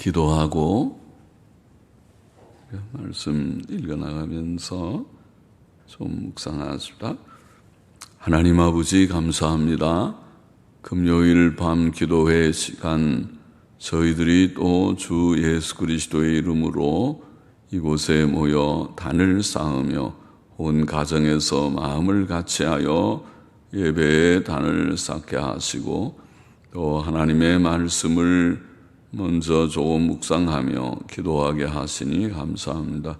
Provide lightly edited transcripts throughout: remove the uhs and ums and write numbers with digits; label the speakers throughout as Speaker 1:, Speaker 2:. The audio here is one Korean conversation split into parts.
Speaker 1: 기도하고 말씀 읽어나가면서 좀 묵상하십시다. 하나님 아버지 감사합니다. 금요일 밤 기도회 시간 저희들이 또 주 예수 그리스도의 이름으로 이곳에 모여 단을 쌓으며 온 가정에서 마음을 같이하여 예배의 단을 쌓게 하시고 또 하나님의 말씀을 먼저 조금 묵상하며 기도하게 하시니 감사합니다.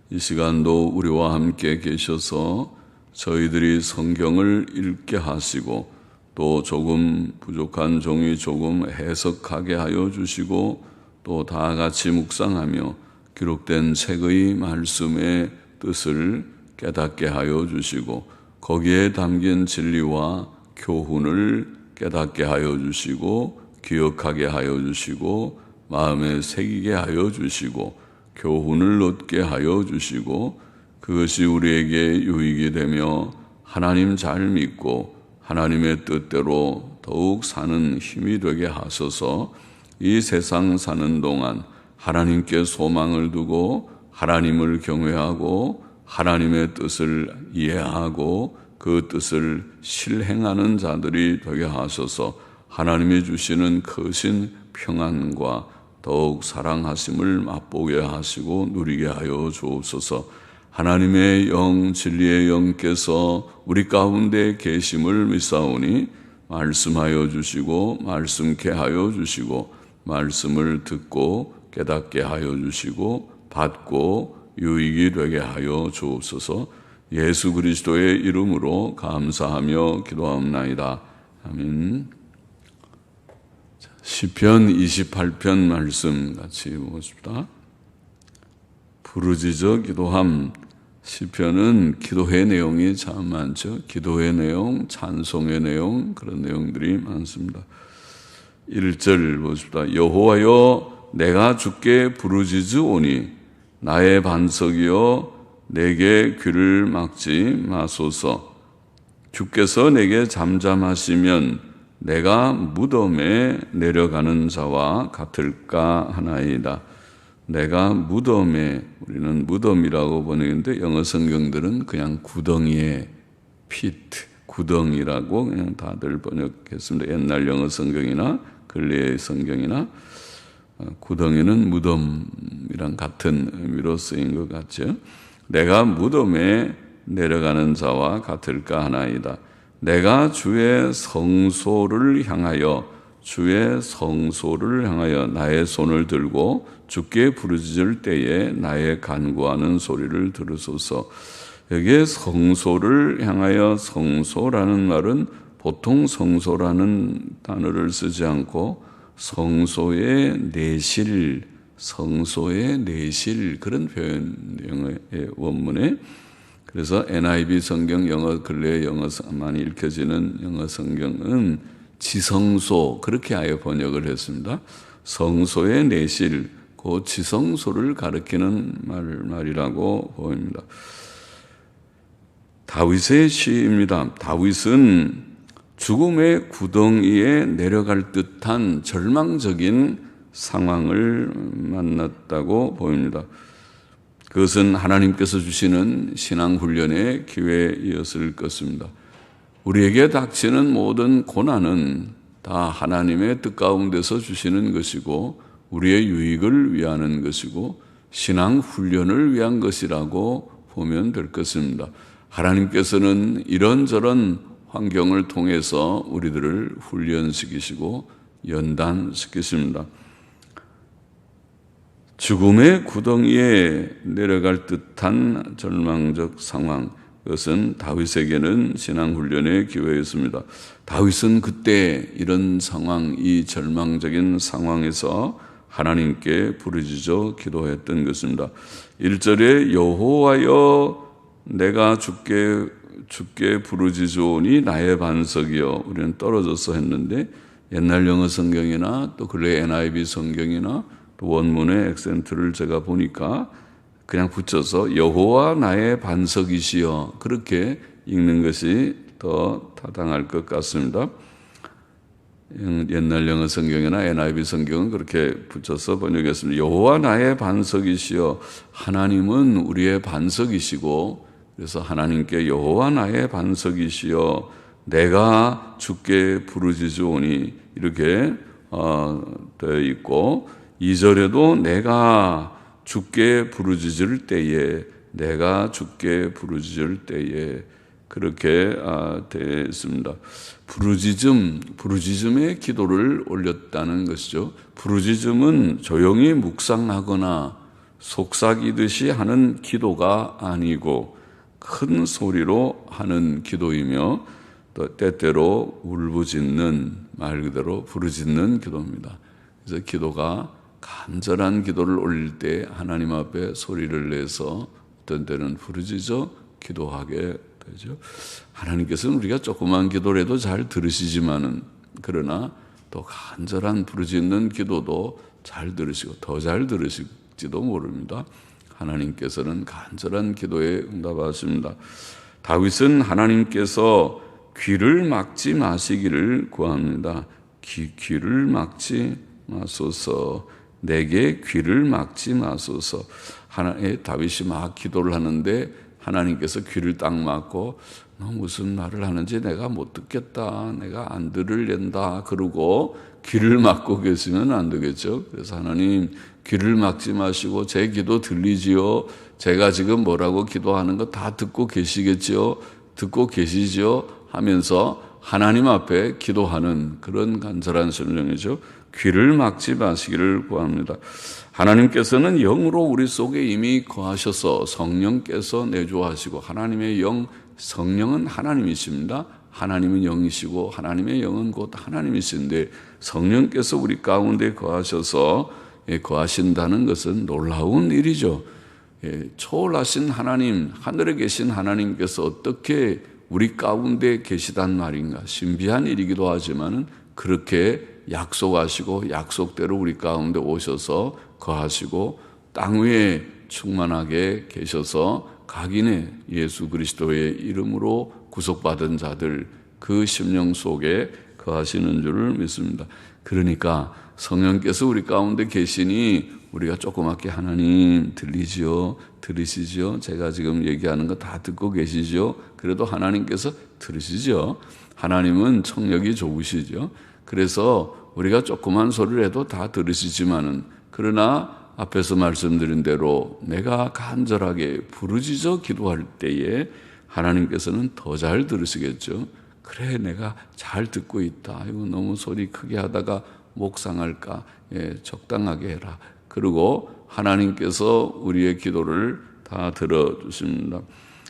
Speaker 1: 이 시간도 우리와 함께 계셔서 저희들이 성경을 읽게 하시고 또 조금 부족한 종이 조금 해석하게 하여 주시고 또 다 같이 묵상하며 기록된 책의 말씀의 뜻을 깨닫게 하여 주시고 거기에 담긴 진리와 교훈을 깨닫게 하여 주시고 기억하게 하여 주시고 마음에 새기게 하여 주시고 교훈을 얻게 하여 주시고 그것이 우리에게 유익이 되며 하나님 잘 믿고 하나님의 뜻대로 더욱 사는 힘이 되게 하소서. 이 세상 사는 동안 하나님께 소망을 두고 하나님을 경외하고 하나님의 뜻을 이해하고 그 뜻을 실행하는 자들이 되게 하소서. 하나님이 주시는 크신 평안과 더욱 사랑하심을 맛보게 하시고 누리게 하여 주옵소서. 하나님의 영, 진리의 영께서 우리 가운데 계심을 믿사오니 말씀하여 주시고 말씀케 하여 주시고 말씀을 듣고 깨닫게 하여 주시고 받고 유익이 되게 하여 주옵소서. 예수 그리스도의 이름으로 감사하며 기도하옵나이다. 아멘. 시편 28편 말씀 같이 보십시다. 부르짖어 기도함. 시편은 기도의 내용이 참 많죠. 기도의 내용, 찬송의 내용, 그런 내용들이 많습니다. 1절 보십시다. 여호와여 내가 주께 부르짖으오니 나의 반석이여 내게 귀를 막지 마소서. 주께서 내게 잠잠하시면 내가 무덤에 내려가는 자와 같을까 하나이다. 내가 무덤에, 우리는 무덤이라고 번역했는데 영어 성경들은 그냥 구덩이에 pit, 구덩이라고 그냥 다들 번역했습니다. 옛날 영어 성경이나 근래의 성경이나 구덩이는 무덤이랑 같은 의미로 쓰인 것 같죠. 내가 무덤에 내려가는 자와 같을까 하나이다. 내가 주의 성소를 향하여 나의 손을 들고 주께 부르짖을 때에 나의 간구하는 소리를 들으소서. 여기에 성소를 향하여, 성소라는 말은 보통 성소라는 단어를 쓰지 않고 성소의 내실 그런 표현 원문에, 그래서 NIV 성경, 영어 근래 영어 많이 읽혀지는 영어 성경은 지성소 그렇게 아예 번역을 했습니다. 성소의 내실, 그 지성소를 가리키는 말이라고 보입니다. 다윗의 시입니다. 다윗은 죽음의 구덩이에 내려갈 듯한 절망적인 상황을 만났다고 보입니다. 그것은 하나님께서 주시는 신앙훈련의 기회였을 것입니다. 우리에게 닥치는 모든 고난은 다 하나님의 뜻 가운데서 주시는 것이고 우리의 유익을 위하는 것이고 신앙훈련을 위한 것이라고 보면 될 것입니다. 하나님께서는 이런저런 환경을 통해서 우리들을 훈련시키시고 연단시키십니다. 죽음의 구덩이에 내려갈 듯한 절망적 상황, 그것은 다윗에게는 신앙훈련의 기회였습니다. 다윗은 그때 이런 상황, 이 절망적인 상황에서 하나님께 부르짖어 기도했던 것입니다. 1절에 여호와여 내가 주께 부르짖으오니 나의 반석이여, 우리는 떨어져서 했는데 옛날 영어 성경이나 또 근래 NIV 성경이나 또 원문의 액센트를 제가 보니까 그냥 붙여서 여호와 나의 반석이시여 그렇게 읽는 것이 더 타당할 것 같습니다. 옛날 영어 성경이나 NIV 성경은 그렇게 붙여서 번역했습니다. 여호와 나의 반석이시여, 하나님은 우리의 반석이시고, 그래서 하나님께 여호와 나의 반석이시여 내가 주께 부르짖으오니 이렇게 되어 있고, 2절에도 내가 주께 부르짖을 때에, 내가 주께 부르짖을 때에 그렇게 되어 있습니다. 부르짖음의 기도를 올렸다는 것이죠. 부르짖음은 조용히 묵상하거나 속삭이듯이 하는 기도가 아니고 큰 소리로 하는 기도이며, 또 때때로 울부짖는, 말 그대로 부르짖는 기도입니다. 그래서 기도가 간절한 기도를 올릴 때 하나님 앞에 소리를 내서 어떤 때는 부르짖어 기도하게 되죠. 하나님께서는 우리가 조그만 기도를 해도 잘 들으시지만은, 그러나 또 간절한 부르짖는 기도도 잘 들으시고 더 잘 들으실지도 모릅니다. 하나님께서는 간절한 기도에 응답하십니다. 다윗은 하나님께서 귀를 막지 마시기를 구합니다. 귀를 막지 마소서, 내게 귀를 막지 마소서. 다윗이 막 기도를 하는데 하나님께서 귀를 딱 막고, 너 무슨 말을 하는지 내가 못 듣겠다, 내가 안 들으련다 그러고 귀를 막고 계시면 안 되겠죠. 그래서 하나님, 귀를 막지 마시고 제 기도 들리지요? 제가 지금 뭐라고 기도하는 거 다 듣고 계시겠지요? 듣고 계시지요? 하면서 하나님 앞에 기도하는 그런 간절한 심정이죠. 귀를 막지 마시기를 구합니다. 하나님께서는 영으로 우리 속에 이미 거하셔서 성령께서 내주하시고, 하나님의 영, 성령은 하나님이십니다. 하나님은 영이시고 하나님의 영은 곧 하나님이신데, 성령께서 우리 가운데 거하셔서 거하신다는 것은 놀라운 일이죠. 초월하신 하나님, 하늘에 계신 하나님께서 어떻게 우리 가운데 계시단 말인가, 신비한 일이기도 하지만은 그렇게 약속하시고 약속대로 우리 가운데 오셔서 거하시고 땅 위에 충만하게 계셔서 각인의 예수 그리스도의 이름으로 구속받은 자들, 그 심령 속에 거하시는 줄을 믿습니다. 그러니까 성령께서 우리 가운데 계시니 우리가 조그맣게 하나님 들리지요? 들으시지요? 제가 지금 얘기하는 거 다 듣고 계시죠? 그래도 하나님께서 들으시죠? 하나님은 청력이 좋으시죠? 그래서 우리가 조그만 소리를 해도 다 들으시지만은, 그러나 앞에서 말씀드린 대로 내가 간절하게 부르짖어 기도할 때에 하나님께서는 더 잘 들으시겠죠. 그래, 내가 잘 듣고 있다. 이거 너무 소리 크게 하다가 목 상할까? 적당하게 해라. 그리고 하나님께서 우리의 기도를 다 들어주십니다.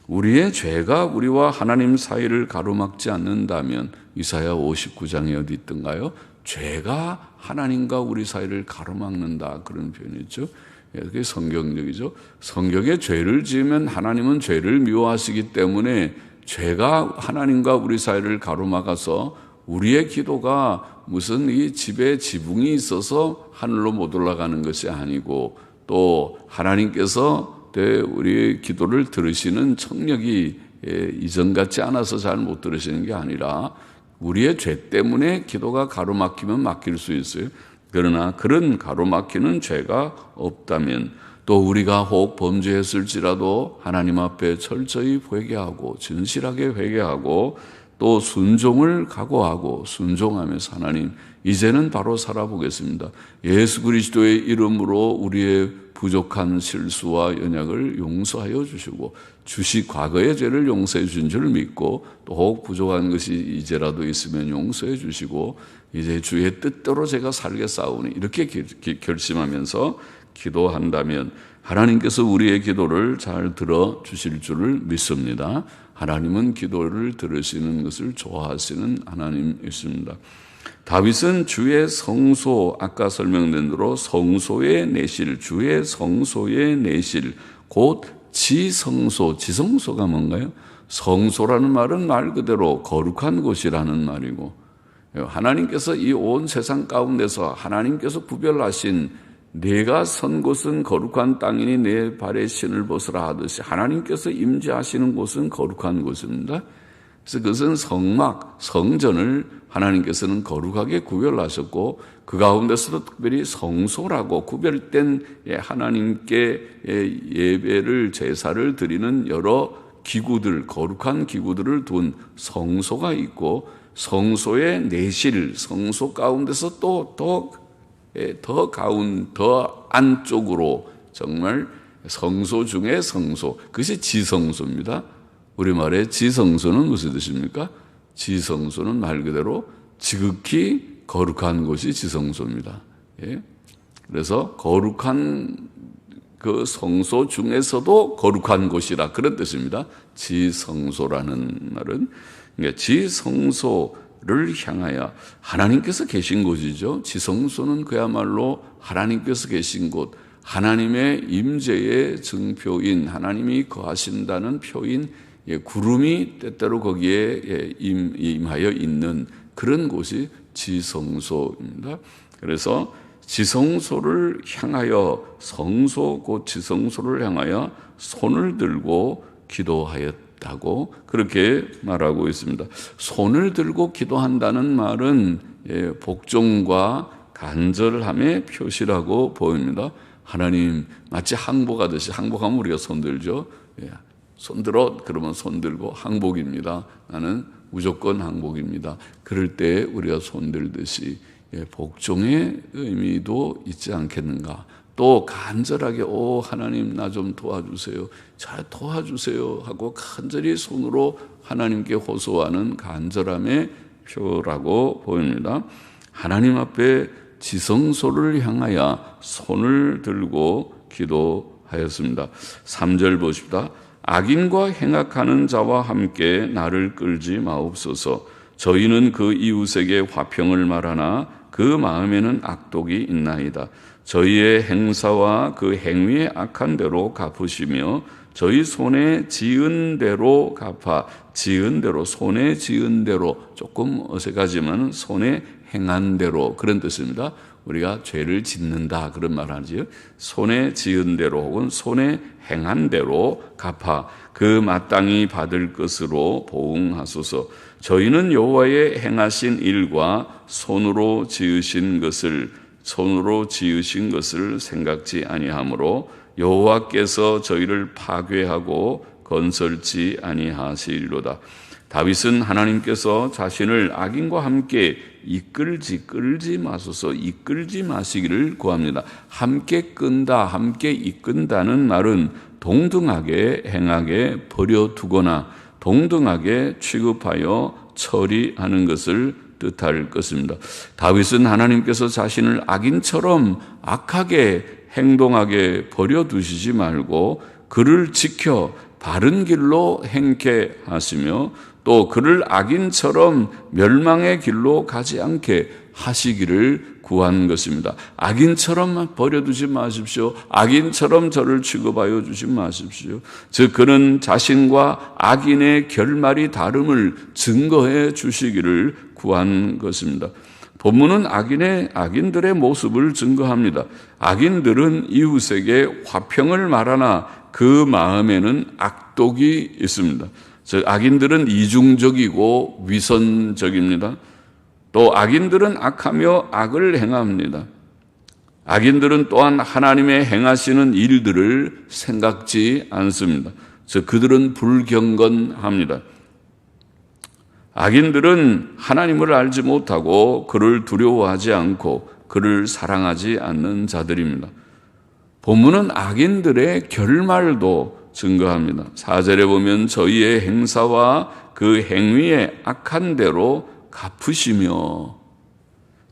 Speaker 1: 우리의 죄가 우리와 하나님 사이를 가로막지 않는다면, 이사야 59장에 어디 있던가요? 죄가 하나님과 우리 사이를 가로막는다, 그런 표현이 있죠. 그게 성경적이죠. 성경에 죄를 지으면 하나님은 죄를 미워하시기 때문에 죄가 하나님과 우리 사이를 가로막아서 우리의 기도가 무슨 이 집에 지붕이 있어서 하늘로 못 올라가는 것이 아니고, 또 하나님께서 우리의 기도를 들으시는 청력이 이전 같지 않아서 잘 못 들으시는 게 아니라 우리의 죄 때문에 기도가 가로막히면 막힐 수 있어요. 그러나 그런 가로막히는 죄가 없다면, 또 우리가 혹 범죄했을지라도 하나님 앞에 철저히 회개하고 진실하게 회개하고 또 순종을 각오하고 순종하면서, 하나님 이제는 바로 살아보겠습니다. 예수 그리스도의 이름으로 우리의 부족한 실수와 연약을 용서하여 주시고, 과거의 죄를 용서해 주신 줄 믿고, 또 혹 부족한 것이 이제라도 있으면 용서해 주시고, 이제 주의 뜻대로 제가 살겠사오니, 이렇게 결심하면서 기도한다면 하나님께서 우리의 기도를 잘 들어주실 줄을 믿습니다. 하나님은 기도를 들으시는 것을 좋아하시는 하나님이십니다. 다윗은 주의 성소, 아까 설명된 대로 성소의 내실, 주의 성소의 내실, 곧 지성소. 지성소가 뭔가요? 성소라는 말은 말 그대로 거룩한 곳이라는 말이고, 하나님께서 이 온 세상 가운데서 하나님께서 구별하신 내가 선 곳은 거룩한 땅이니 내 발에 신을 벗으라 하듯이 하나님께서 임재하시는 곳은 거룩한 곳입니다. 그래서 그것은 성막, 성전을 하나님께서는 거룩하게 구별하셨고 그 가운데서도 특별히 성소라고 구별된 하나님께 예배를 제사를 드리는 여러 기구들, 거룩한 기구들을 둔 성소가 있고 성소의 내실, 성소 가운데서 또 더 안쪽으로 정말 성소 중에 성소, 그것이 지성소입니다. 우리말의 지성소는 무슨 뜻입니까? 지성소는 말 그대로 지극히 거룩한 곳이 지성소입니다. 예? 그래서 거룩한 그 성소 중에서도 거룩한 곳이라 그런 뜻입니다. 지성소라는 말은 그러니까 지성소를 향하여 하나님께서 계신 곳이죠. 지성소는 그야말로 하나님께서 계신 곳, 하나님의 임재의 증표인, 하나님이 거하신다는 표인, 구름이 때때로 거기에 임하여 있는 그런 곳이 지성소입니다. 그래서 지성소를 향하여, 성소 곧 지성소를 향하여 손을 들고 기도하였다고 그렇게 말하고 있습니다. 손을 들고 기도한다는 말은 복종과 간절함의 표시라고 보입니다. 하나님, 마치 항복하듯이, 항복하면 우리가 손 들죠. 손 들어, 그러면 손 들고 항복입니다. 나는 무조건 항복입니다. 그럴 때 우리가 손 들듯이 복종의 의미도 있지 않겠는가. 또 간절하게 오 하나님 나 좀 도와주세요. 잘 도와주세요 하고 간절히 손으로 하나님께 호소하는 간절함의 표라고 보입니다. 하나님 앞에 지성소를 향하여 손을 들고 기도하였습니다. 3절 보십시다. 악인과 행악하는 자와 함께 나를 끌지 마옵소서. 저희는 그 이웃에게 화평을 말하나 그 마음에는 악독이 있나이다. 저희의 행사와 그 행위의 악한 대로 갚으시며 저희 손에 지은 대로 갚아. 지은 대로, 손에 지은 대로, 조금 어색하지만 손에 행한 대로 그런 뜻입니다. 우리가 죄를 짓는다 그런 말 하지요. 손에 지은 대로 혹은 손에 행한 대로 갚아 그 마땅히 받을 것으로 보응하소서. 저희는 여호와의 행하신 일과 손으로 지으신 것을 생각지 아니하므로 여호와께서 저희를 파괴하고 건설치 아니하시리로다. 다윗은 하나님께서 자신을 악인과 함께 끌지 마시기를 구합니다. 함께 끈다, 함께 이끈다는 말은 동등하게 행하게 버려두거나 동등하게 취급하여 처리하는 것을 뜻할 것입니다. 다윗은 하나님께서 자신을 악인처럼 악하게 행동하게 버려두시지 말고 그를 지켜 바른 길로 행케 하시며 또 그를 악인처럼 멸망의 길로 가지 않게 하시기를 구한 것입니다. 악인처럼 버려두지 마십시오. 악인처럼 저를 취급하여 주지 마십시오. 즉 그는 자신과 악인의 결말이 다름을 증거해 주시기를 구한 것입니다. 본문은 악인들의 모습을 증거합니다. 악인들은 이웃에게 화평을 말하나 그 마음에는 악독이 있습니다. 즉 악인들은 이중적이고 위선적입니다. 또 악인들은 악하며 악을 행합니다. 악인들은 또한 하나님의 행하시는 일들을 생각지 않습니다. 즉 그들은 불경건합니다. 악인들은 하나님을 알지 못하고 그를 두려워하지 않고 그를 사랑하지 않는 자들입니다. 본문은 악인들의 결말도 증거합니다. 4절에 보면 저희의 행사와 그 행위의 악한 대로 갚으시며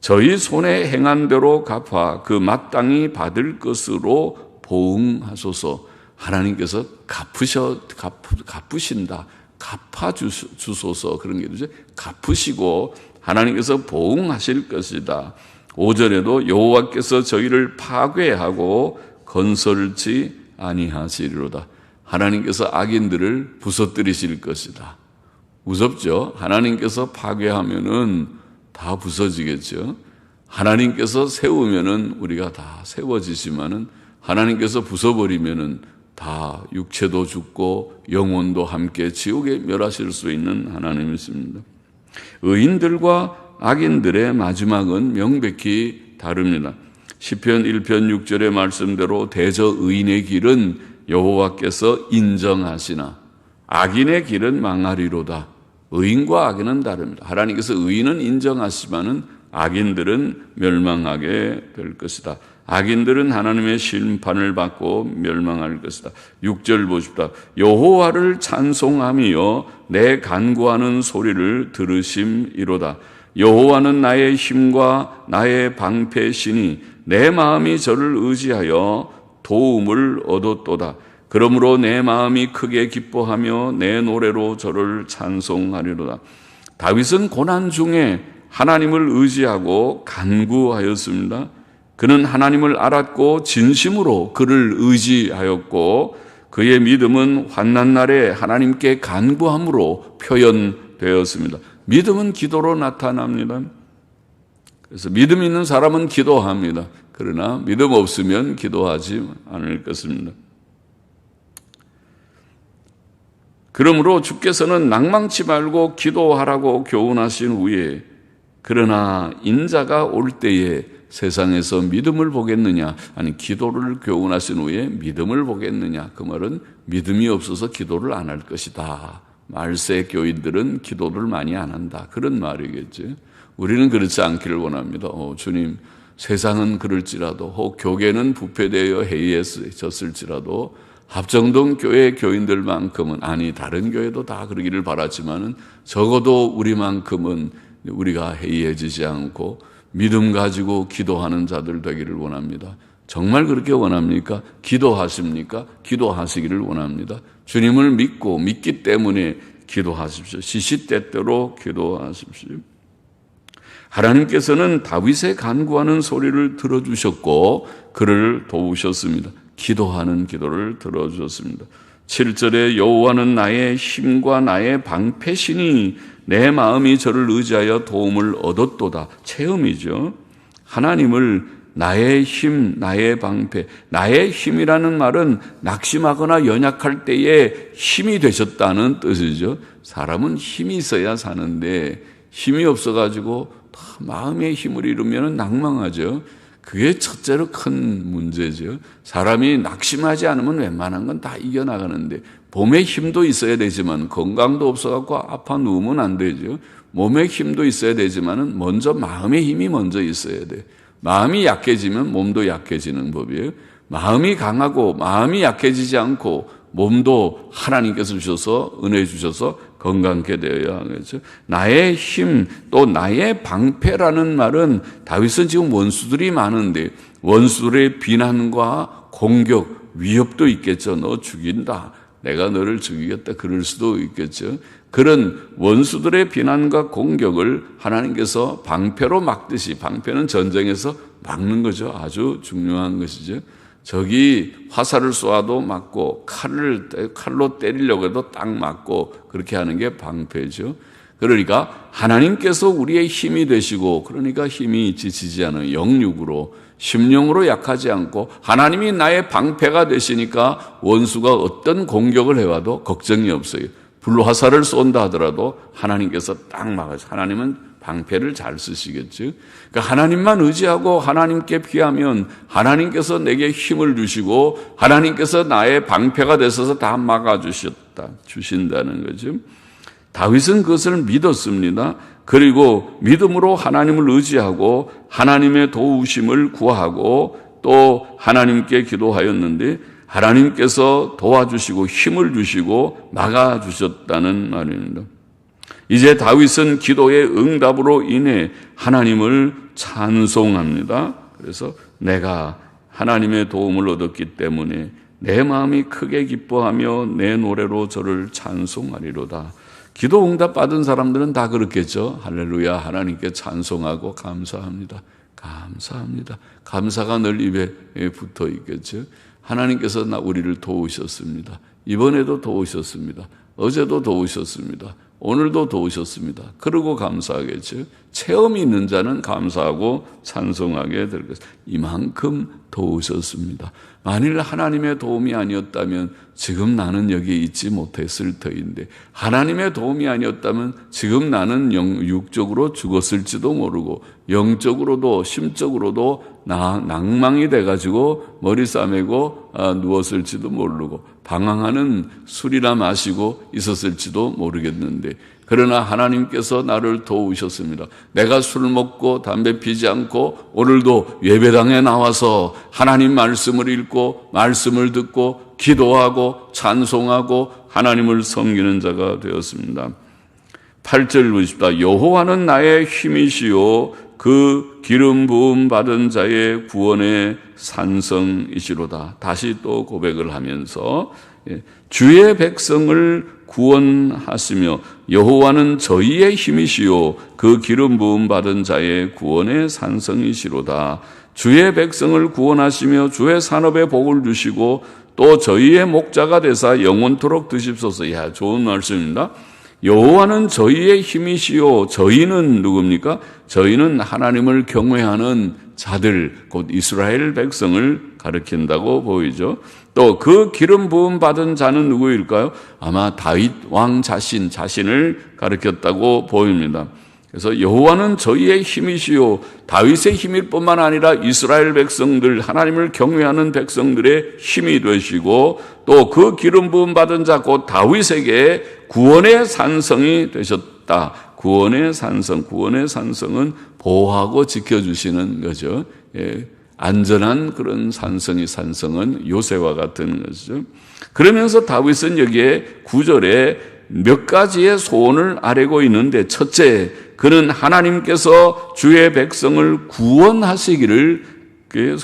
Speaker 1: 저희 손에 행한 대로 갚아 그 마땅히 받을 것으로 보응하소서. 하나님께서 갚으신다. 갚아주소서. 그런 게 되죠. 갚으시고 하나님께서 보응하실 것이다. 5절에도 여호와께서 저희를 파괴하고 건설치 아니하시리로다. 하나님께서 악인들을 부서뜨리실 것이다. 무섭죠? 하나님께서 파괴하면은 다 부서지겠죠. 하나님께서 세우면은 우리가 다 세워지지만은 하나님께서 부숴버리면은 다 육체도 죽고 영혼도 함께 지옥에 멸하실 수 있는 하나님이십니다. 의인들과 악인들의 마지막은 명백히 다릅니다. 시편 1편 6절의 말씀대로 대저 의인의 길은 여호와께서 인정하시나 악인의 길은 망하리로다. 의인과 악인은 다릅니다. 하나님께서 의인은 인정하시지만은 악인들은 멸망하게 될 것이다. 악인들은 하나님의 심판을 받고 멸망할 것이다. 6절 보십시다. 여호와를 찬송하며 내 간구하는 소리를 들으심이로다. 여호와는 나의 힘과 나의 방패시니 내 마음이 저를 의지하여 도움을 얻었도다. 그러므로 내 마음이 크게 기뻐하며 내 노래로 저를 찬송하리로다. 다윗은 고난 중에 하나님을 의지하고 간구하였습니다. 그는 하나님을 알았고 진심으로 그를 의지하였고 그의 믿음은 환난 날에 하나님께 간구함으로 표현되었습니다. 믿음은 기도로 나타납니다. 그래서 믿음 있는 사람은 기도합니다. 그러나 믿음 없으면 기도하지 않을 것입니다. 그러므로 주께서는 낭망치 말고 기도하라고 교훈하신 후에 그러나 인자가 올 때에 세상에서 믿음을 보겠느냐, 아니 기도를 교훈하신 후에 믿음을 보겠느냐, 그 말은 믿음이 없어서 기도를 안 할 것이다. 말세 교인들은 기도를 많이 안 한다, 그런 말이겠죠. 우리는 그렇지 않기를 원합니다. 주님, 세상은 그럴지라도 혹 교계는 부패되어 해이해졌을지라도 합정동 교회 교인들만큼은, 아니 다른 교회도 다 그러기를 바랐지만은 적어도 우리만큼은 우리가 해이해지지 않고 믿음 가지고 기도하는 자들 되기를 원합니다. 정말 그렇게 원합니까? 기도하십니까? 기도하시기를 원합니다. 주님을 믿고 믿기 때문에 기도하십시오. 시시때때로 기도하십시오. 하나님께서는 다윗의 간구하는 소리를 들어주셨고 그를 도우셨습니다. 기도하는 기도를 들어주셨습니다. 7절에 여호와는 나의 힘과 나의 방패시니 내 마음이 저를 의지하여 도움을 얻었도다. 체험이죠. 하나님을 나의 힘, 나의 방패, 나의 힘이라는 말은 낙심하거나 연약할 때에 힘이 되셨다는 뜻이죠. 사람은 힘이 있어야 사는데 힘이 없어가지고 마음의 힘을 잃으면 낭망하죠. 그게 첫째로 큰 문제죠. 사람이 낙심하지 않으면 웬만한 건 다 이겨나가는데 몸에 힘도 있어야 되지만 건강도 없어갖고 아파 누우면 안 되죠. 몸에 힘도 있어야 되지만 먼저 마음의 힘이 먼저 있어야 돼. 마음이 약해지면 몸도 약해지는 법이에요. 마음이 강하고 마음이 약해지지 않고 몸도 하나님께서 주셔서 은혜 주셔서 건강케 되어야 하겠죠. 나의 힘 또 나의 방패라는 말은 다윗은 지금 원수들이 많은데 원수들의 비난과 공격, 위협도 있겠죠. 너 죽인다. 내가 너를 죽이겠다. 그럴 수도 있겠죠. 그런 원수들의 비난과 공격을 하나님께서 방패로 막듯이, 방패는 전쟁에서 막는 거죠. 아주 중요한 것이죠. 적이 화살을 쏘아도 맞고 칼로 때리려고 해도 딱 맞고 그렇게 하는 게 방패죠. 그러니까 하나님께서 우리의 힘이 되시고, 그러니까 힘이 지치지 않은 영육으로 심령으로 약하지 않고 하나님이 나의 방패가 되시니까 원수가 어떤 공격을 해와도 걱정이 없어요. 불화살을 쏜다 하더라도 하나님께서 딱 막아서, 하나님은 방패를 잘 쓰시겠죠. 그러니까 하나님만 의지하고 하나님께 피하면 하나님께서 내게 힘을 주시고 하나님께서 나의 방패가 되셔서 다 주신다는 거죠. 다윗은 그것을 믿었습니다. 그리고 믿음으로 하나님을 의지하고 하나님의 도우심을 구하고 또 하나님께 기도하였는데 하나님께서 도와주시고 힘을 주시고 막아주셨다는 말입니다. 이제 다윗은 기도의 응답으로 인해 하나님을 찬송합니다. 그래서 내가 하나님의 도움을 얻었기 때문에 내 마음이 크게 기뻐하며 내 노래로 저를 찬송하리로다. 기도 응답 받은 사람들은 다 그렇겠죠. 할렐루야, 하나님께 찬송하고 감사합니다. 감사합니다. 감사가 늘 입에 붙어 있겠죠. 하나님께서 우리를 도우셨습니다. 이번에도 도우셨습니다. 어제도 도우셨습니다. 오늘도 도우셨습니다. 그러고 감사하겠죠. 체험이 있는 자는 감사하고 찬송하게 될 것입니다. 이만큼 도우셨습니다. 만일 하나님의 도움이 아니었다면 지금 나는 여기에 있지 못했을 터인데, 하나님의 도움이 아니었다면 지금 나는 육적으로 죽었을지도 모르고 영적으로도 심적으로도 낭망이 돼가지고 머리 싸매고 누웠을지도 모르고 방황하는 술이나 마시고 있었을지도 모르겠는데, 그러나 하나님께서 나를 도우셨습니다. 내가 술 먹고 담배 피지 않고 오늘도 예배당에 나와서 하나님 말씀을 읽고 말씀을 듣고 기도하고 찬송하고 하나님을 섬기는 자가 되었습니다. 8절 보십시다. 여호와는 나의 힘이시요 그 기름 부음 받은 자의 구원의 산성이시로다. 다시 또 고백을 하면서 주의 백성을 구원하시며 여호와는 저희의 힘이시요 그 기름 부음 받은 자의 구원의 산성이시로다. 주의 백성을 구원하시며 주의 산업에 복을 주시고 또 저희의 목자가 되사 영원토록 드십소서. 야, 좋은 말씀입니다. 여호와는 저희의 힘이시요. 저희는 누굽니까? 저희는 하나님을 경외하는 자들, 곧 이스라엘 백성을 가리킨다고 보이죠. 또 그 기름 부음 받은 자는 누구일까요? 아마 다윗 왕 자신을 가리켰다고 보입니다. 그래서 여호와는 저희의 힘이시요, 다윗의 힘일 뿐만 아니라 이스라엘 백성들, 하나님을 경외하는 백성들의 힘이 되시고, 또 그 기름 부음 받은 자 곧 다윗에게 구원의 산성이 되셨다. 구원의 산성은 보호하고 지켜주시는 거죠. 예, 안전한 그런 산성은 요새와 같은 것이죠. 그러면서 다윗은 여기에 9절에 몇 가지의 소원을 아뢰고 있는데, 첫째, 그는 하나님께서 주의 백성을 구원하시기를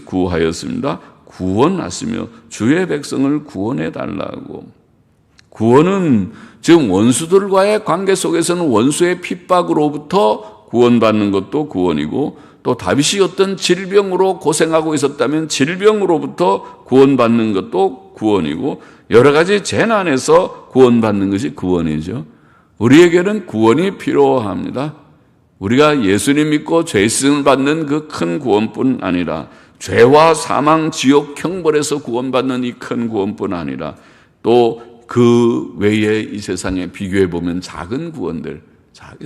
Speaker 1: 구하였습니다. 구원하시며 주의 백성을 구원해 달라고. 구원은 지금 원수들과의 관계 속에서는 원수의 핍박으로부터 구원받는 것도 구원이고, 또 다윗이 어떤 질병으로 고생하고 있었다면 질병으로부터 구원받는 것도 구원이고, 여러 가지 재난에서 구원받는 것이 구원이죠. 우리에게는 구원이 필요합니다. 우리가 예수님 믿고 죄수를 받는 그 큰 구원뿐 아니라, 죄와 사망, 지옥, 형벌에서 구원받는 이 큰 구원뿐 아니라, 또 그 외에 이 세상에 비교해 보면 작은 구원들,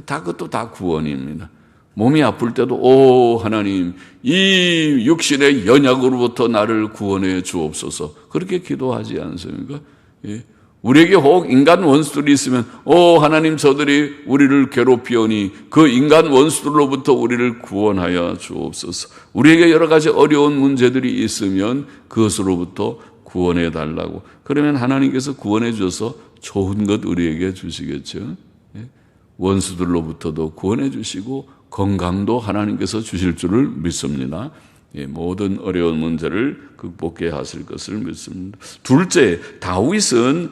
Speaker 1: 그것도 다 구원입니다. 몸이 아플 때도 오 하나님, 이 육신의 연약으로부터 나를 구원해 주옵소서, 그렇게 기도하지 않습니까? 예. 우리에게 혹 인간 원수들이 있으면 오 하나님, 저들이 우리를 괴롭히오니 그 인간 원수들로부터 우리를 구원하여 주옵소서. 우리에게 여러 가지 어려운 문제들이 있으면 그것으로부터 구원해 달라고. 그러면 하나님께서 구원해 주셔서 좋은 것 우리에게 주시겠죠. 원수들로부터도 구원해 주시고 건강도 하나님께서 주실 줄을 믿습니다. 모든 어려운 문제를 극복해 하실 것을 믿습니다. 둘째, 다윗은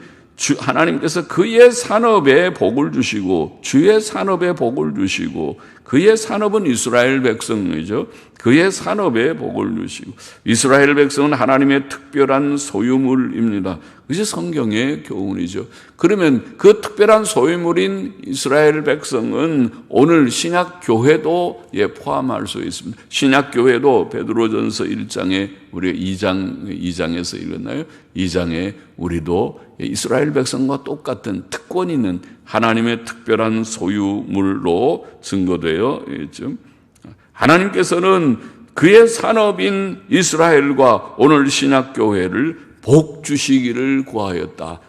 Speaker 1: 하나님께서 그의 산업에 복을 주시고, 주의 산업에 복을 주시고, 그의 산업은 이스라엘 백성이죠. 그의 산업에 복을 주시고, 이스라엘 백성은 하나님의 특별한 소유물입니다. 그것이 성경의 교훈이죠. 그러면 그 특별한 소유물인 이스라엘 백성은 오늘 신약교회도 포함할 수 있습니다. 신약교회도 베드로전서 1장에 우리가 2장에서 읽었나요? 2장에 우리도 이스라엘 백성과 똑같은 특권 있는 하나님의 특별한 소유물로 증거되어 있죠. 하나님께서는 그의 산업인 이스라엘과 오늘 신약교회를 복 주시기를 구하였다.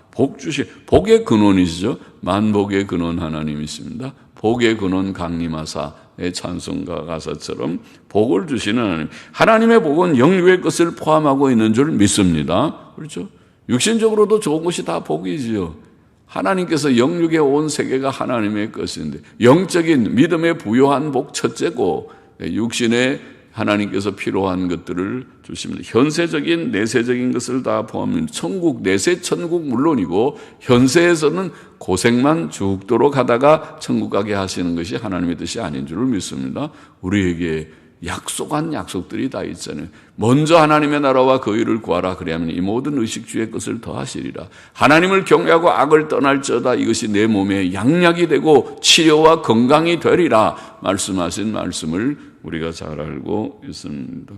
Speaker 1: 복의 근원이시죠. 만복의 근원 하나님이십니다. 복의 근원 강림하사의 찬송가 가사처럼 복을 주시는 하나님. 하나님의 복은 영육의 것을 포함하고 있는 줄 믿습니다. 그렇죠? 육신적으로도 좋은 것이 다 복이지요. 하나님께서 영육의 온 세계가 하나님의 것인데, 영적인 믿음에 부요한 복 첫째고, 육신에 하나님께서 필요한 것들을 주십니다. 현세적인 내세적인 것을 다 포함합니다. 천국, 내세 천국 물론이고, 현세에서는 고생만 죽도록 하다가 천국 가게 하시는 것이 하나님의 뜻이 아닌 줄을 믿습니다. 우리에게 약속한 약속들이 다 있잖아요. 먼저 하나님의 나라와 그 의를 구하라, 그리하면 이 모든 의식주의 것을 더하시리라. 하나님을 경외하고 악을 떠날지어다, 이것이 내 몸에 양약이 되고 치료와 건강이 되리라 말씀하신 말씀을 우리가 잘 알고 있습니다.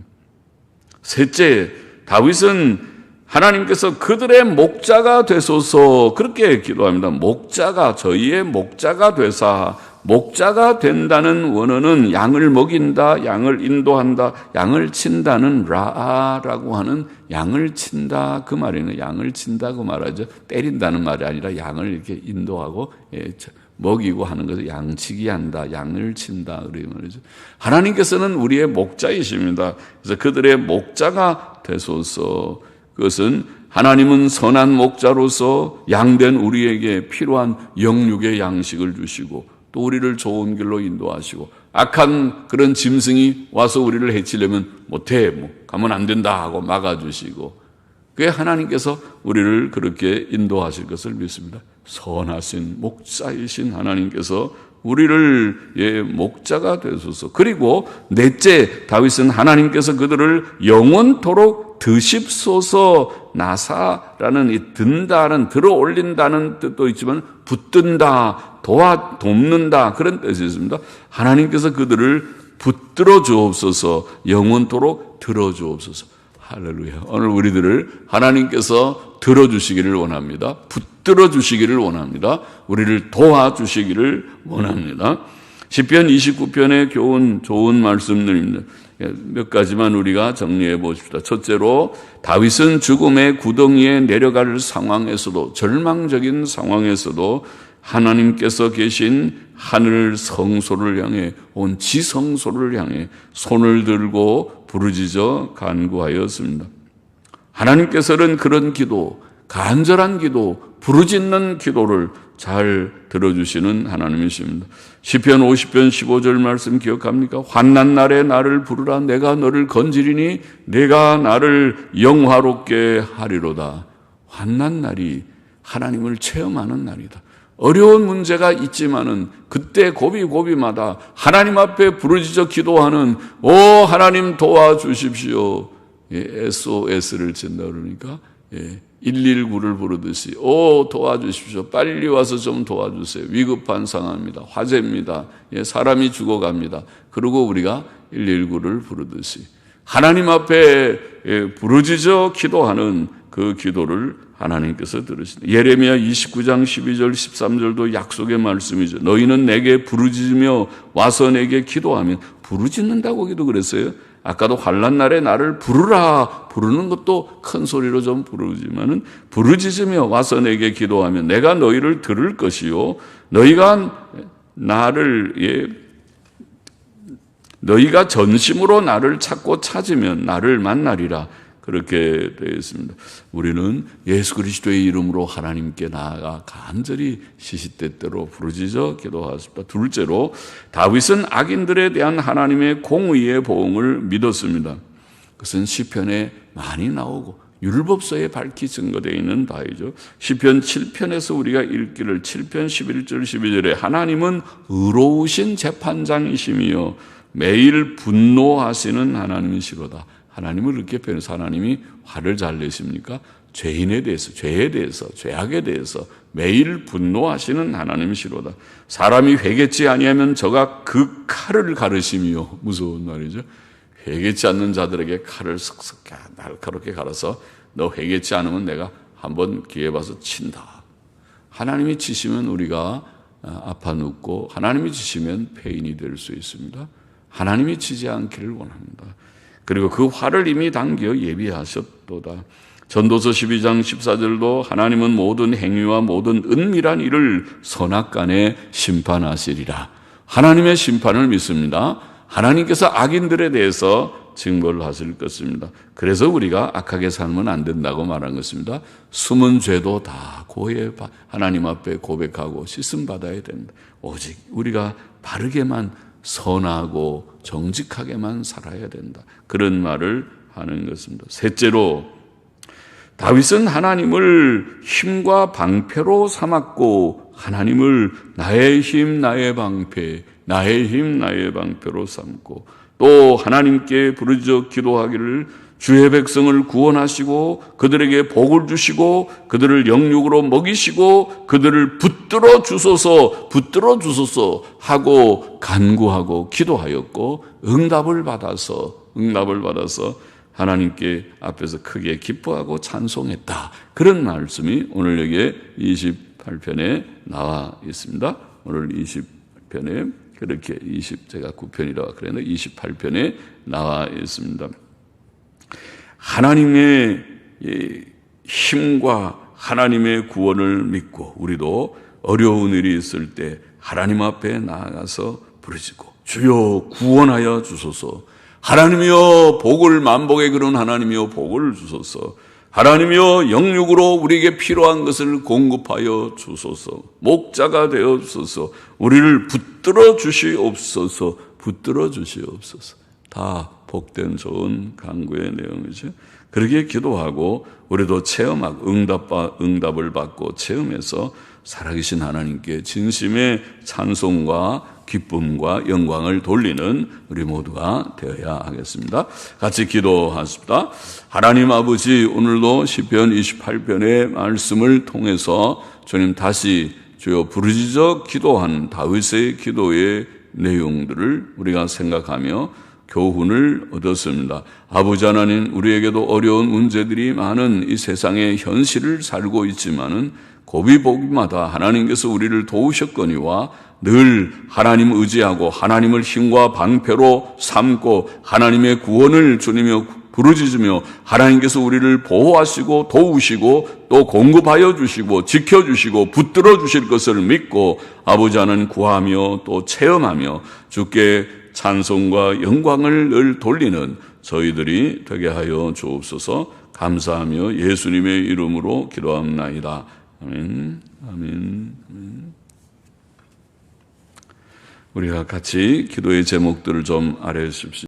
Speaker 1: 셋째, 다윗은 하나님께서 그들의 목자가 되소서 그렇게 기도합니다. 목자가, 저희의 목자가 되사, 목자가 된다는 원어는 양을 먹인다, 양을 인도한다, 양을 친다는 라아라고 하는 양을 친다 그 말이에요. 양을 친다고 말하죠. 때린다는 말이 아니라 양을 이렇게 인도하고 먹이고 하는 것을 양치기 한다, 양을 친다 그런 말이죠. 하나님께서는 우리의 목자이십니다. 그래서 그들의 목자가 되소서. 그것은 하나님은 선한 목자로서 양된 우리에게 필요한 영육의 양식을 주시고 또 우리를 좋은 길로 인도하시고 악한 그런 짐승이 와서 우리를 해치려면 못해, 가면 안 된다 하고 막아주시고 그게 하나님께서 우리를 그렇게 인도하실 것을 믿습니다. 선하신 목자이신 하나님께서 우리를 목자가 되소서. 그리고 넷째, 다윗은 하나님께서 그들을 영원토록 드십소서. 나사라는 이 든다는 들어올린다는 뜻도 있지만 붙든다, 돕는다 그런 뜻이 있습니다. 하나님께서 그들을 붙들어 주옵소서. 영원토록 들어 주옵소서. 할렐루야. 오늘 우리들을 하나님께서 들어주시기를 원합니다. 붙들어 주시기를 원합니다. 우리를 도와주시기를 원합니다. 시편 29편의 좋은 말씀들입니다. 몇 가지만 우리가 정리해 보십시다. 첫째로 다윗은 죽음의 구덩이에 내려갈 상황에서도, 절망적인 상황에서도 하나님께서 계신 하늘 성소를 향해, 온 지성소를 향해 손을 들고 부르짖어 간구하였습니다. 하나님께서는 그런 기도, 간절한 기도, 부르짖는 기도를 잘 들어주시는 하나님이십니다. 시편 50편 15절 말씀 기억합니까? 환난 날에 나를 부르라. 내가 너를 건지리니 내가 나를 영화롭게 하리로다. 환난 날이 하나님을 체험하는 날이다. 어려운 문제가 있지만은 그때 고비고비마다 하나님 앞에 부르짖어 기도하는 오 하나님 도와주십시오. SOS를 친다 그러니까 119를 부르듯이 오 도와주십시오. 빨리 와서 좀 도와주세요. 위급한 상황입니다. 화재입니다. 사람이 죽어갑니다. 그리고 우리가 119를 부르듯이 하나님 앞에 부르짖어 기도하는 그 기도를 하나님께서 들으신다. 예레미야 29장 12절 13절도 약속의 말씀이죠. 너희는 내게 부르짖으며 와서 내게 기도하면, 부르짖는다고 기도 그랬어요. 아까도 환난 날에 나를 부르라. 부르는 것도 큰 소리로 좀 부르지만은 부르짖으며 와서 내게 기도하면 내가 너희를 들을 것이요 너희가 전심으로 나를 찾고 찾으면 나를 만나리라. 그렇게 되어 있습니다. 우리는 예수 그리스도의 이름으로 하나님께 나아가 간절히 시시때때로 부르짖어 기도하였습니다. 둘째로 다윗은 악인들에 대한 하나님의 공의의 보응을 믿었습니다. 그것은 시편에 많이 나오고 율법서에 밝히 증거되어 있는 바이죠. 시편 7편에서 우리가 읽기를 7편 11절 12절에 하나님은 의로우신 재판장이시며 매일 분노하시는 하나님이시로다. 하나님을 그렇게 표현해서 하나님이 화를 잘 내십니까? 죄인에 대해서, 죄에 대해서, 죄악에 대해서 매일 분노하시는 하나님이시로다. 사람이 회개치 아니하면 저가 그 칼을 가르시며, 무서운 말이죠. 회개치 않는 자들에게 칼을 슥슥 날카롭게 갈아서 너 회개치 않으면 내가 한번 기회 봐서 친다. 하나님이 치시면 우리가 아파 눕고 하나님이 치시면 폐인이 될 수 있습니다. 하나님이 치지 않기를 원합니다. 그리고 그 화를 이미 당겨 예비하셨도다. 전도서 12장 14절도 하나님은 모든 행위와 모든 은밀한 일을 선악간에 심판하시리라. 하나님의 심판을 믿습니다. 하나님께서 악인들에 대해서 징벌을 하실 것입니다. 그래서 우리가 악하게 살면 안 된다고 말한 것입니다. 숨은 죄도 다 하나님 앞에 고백하고 씻음 받아야 된다. 오직 우리가 바르게만 선하고 정직하게만 살아야 된다. 그런 말을 하는 것입니다. 셋째로 다윗은 하나님을 힘과 방패로 삼았고 하나님을 나의 힘 나의 방패, 나의 힘 나의 방패로 삼고 또 하나님께 부르짖어 기도하기를 주의 백성을 구원하시고 그들에게 복을 주시고 그들을 영육으로 먹이시고 그들을 붙들어 주소서 하고 간구하고 기도하였고 응답을 받아서 하나님께 앞에서 크게 기뻐하고 찬송했다. 그런 말씀이 오늘 여기에 28편에 나와 있습니다. 오늘 20편에 그렇게 제가 9편이라고 그랬는데 28편에 나와 있습니다. 하나님의 힘과 하나님의 구원을 믿고 우리도 어려운 일이 있을 때 하나님 앞에 나아가서 부르짖고 주여 구원하여 주소서. 하나님이여 복을 만복에 그런 하나님이여 복을 주소서. 하나님이여 영육으로 우리에게 필요한 것을 공급하여 주소서. 목자가 되어 주소서. 우리를 붙들어 주시옵소서. 붙들어 주시옵소서. 다 복된 좋은 간구의 내용이죠. 그렇게 기도하고 우리도 체험하고 응답을 받고 체험해서 살아계신 하나님께 진심의 찬송과 기쁨과 영광을 돌리는 우리 모두가 되어야 하겠습니다. 같이 기도하십시다. 하나님 아버지, 오늘도 시편 28편의 말씀을 통해서 주님 다시 주여 부르짖어 기도한 다윗의 기도의 내용들을 우리가 생각하며 교훈을 얻었습니다. 아버지 하나님, 우리에게도 어려운 문제들이 많은 이 세상의 현실을 살고 있지만은 고비고비마다 하나님께서 우리를 도우셨거니와 늘 하나님 의지하고 하나님을 힘과 방패로 삼고 하나님의 구원을 주님여 부르짖으며 하나님께서 우리를 보호하시고 도우시고 또 공급하여 주시고 지켜주시고 붙들어 주실 것을 믿고 아버지 하나님 구하며 또 체험하며 주께 찬송과 영광을 늘 돌리는 저희들이 되게 하여 주옵소서. 감사하며 예수님의 이름으로 기도합나이다. 아멘. 아멘. 아멘. 우리가 같이 기도의 제목들을 좀 알아주십시오.